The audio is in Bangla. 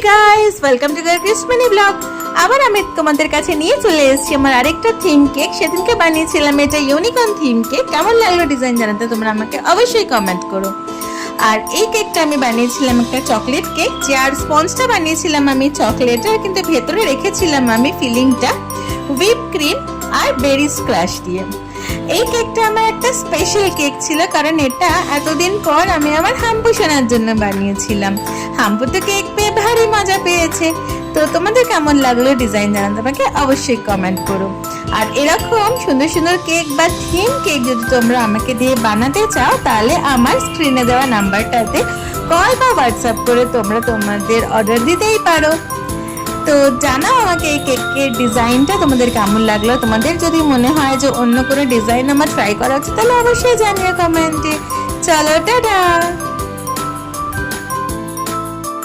গাইস, ওয়েলকাম টু দ্য ক্রিসমানি ব্লগ। আবার আমি তোমাদের কাছে নিয়ে চলে এসেছি আমার আরেকটা থিম কেক। সেদিনকে বানিয়েছিলাম এটা ইউনিকর্ন থিম কেক। কেমন লাগলো ডিজাইন জানাতে তোমরা আমাকে অবশ্যই কমেন্ট করো। আর এই কেকটা আমি বানিয়েছিলাম একটা চকলেট কেক, যার স্পঞ্জটা বানিয়েছিলাম আমি চকলেটের, কিন্তু ভেতরে রেখেছিলাম আমি ফিলিংটা হুইপ ক্রিম আর বেরিজ ক্রাশ দিয়ে। এই কেকটা আমার একটা স্পেশাল কেক ছিল, কারণ এটা এতদিন পর আমি আমার হাম্পু শোনার জন্য বানিয়েছিলাম। হাম্পু তো কেক পেয়ে ভারী মজা পেয়েছে। তো তোমাদের কেমন লাগলো ডিজাইন জানাতে আমাকে অবশ্যই কমেন্ট করো। আর এরকম সুন্দর সুন্দর কেক বা থিম কেক যদি তোমরা আমাকে দিয়ে বানাতে চাও, তাহলে আমার স্ক্রিনে দেওয়া নাম্বারটাতে কল বা হোয়াটসঅ্যাপ করে তোমরা তোমাদের অর্ডার দিতেই পারো। তো জানাও আমাকে এই কেকের ডিজাইনটা তোমাদের কেমন লাগলো। তোমাদের যদি মনে হয় যে অন্য কোনো ডিজাইন আমার ট্রাই করা উচিত, তাহলে অবশ্যই জানিও কমেন্টে। চলো, টাটা।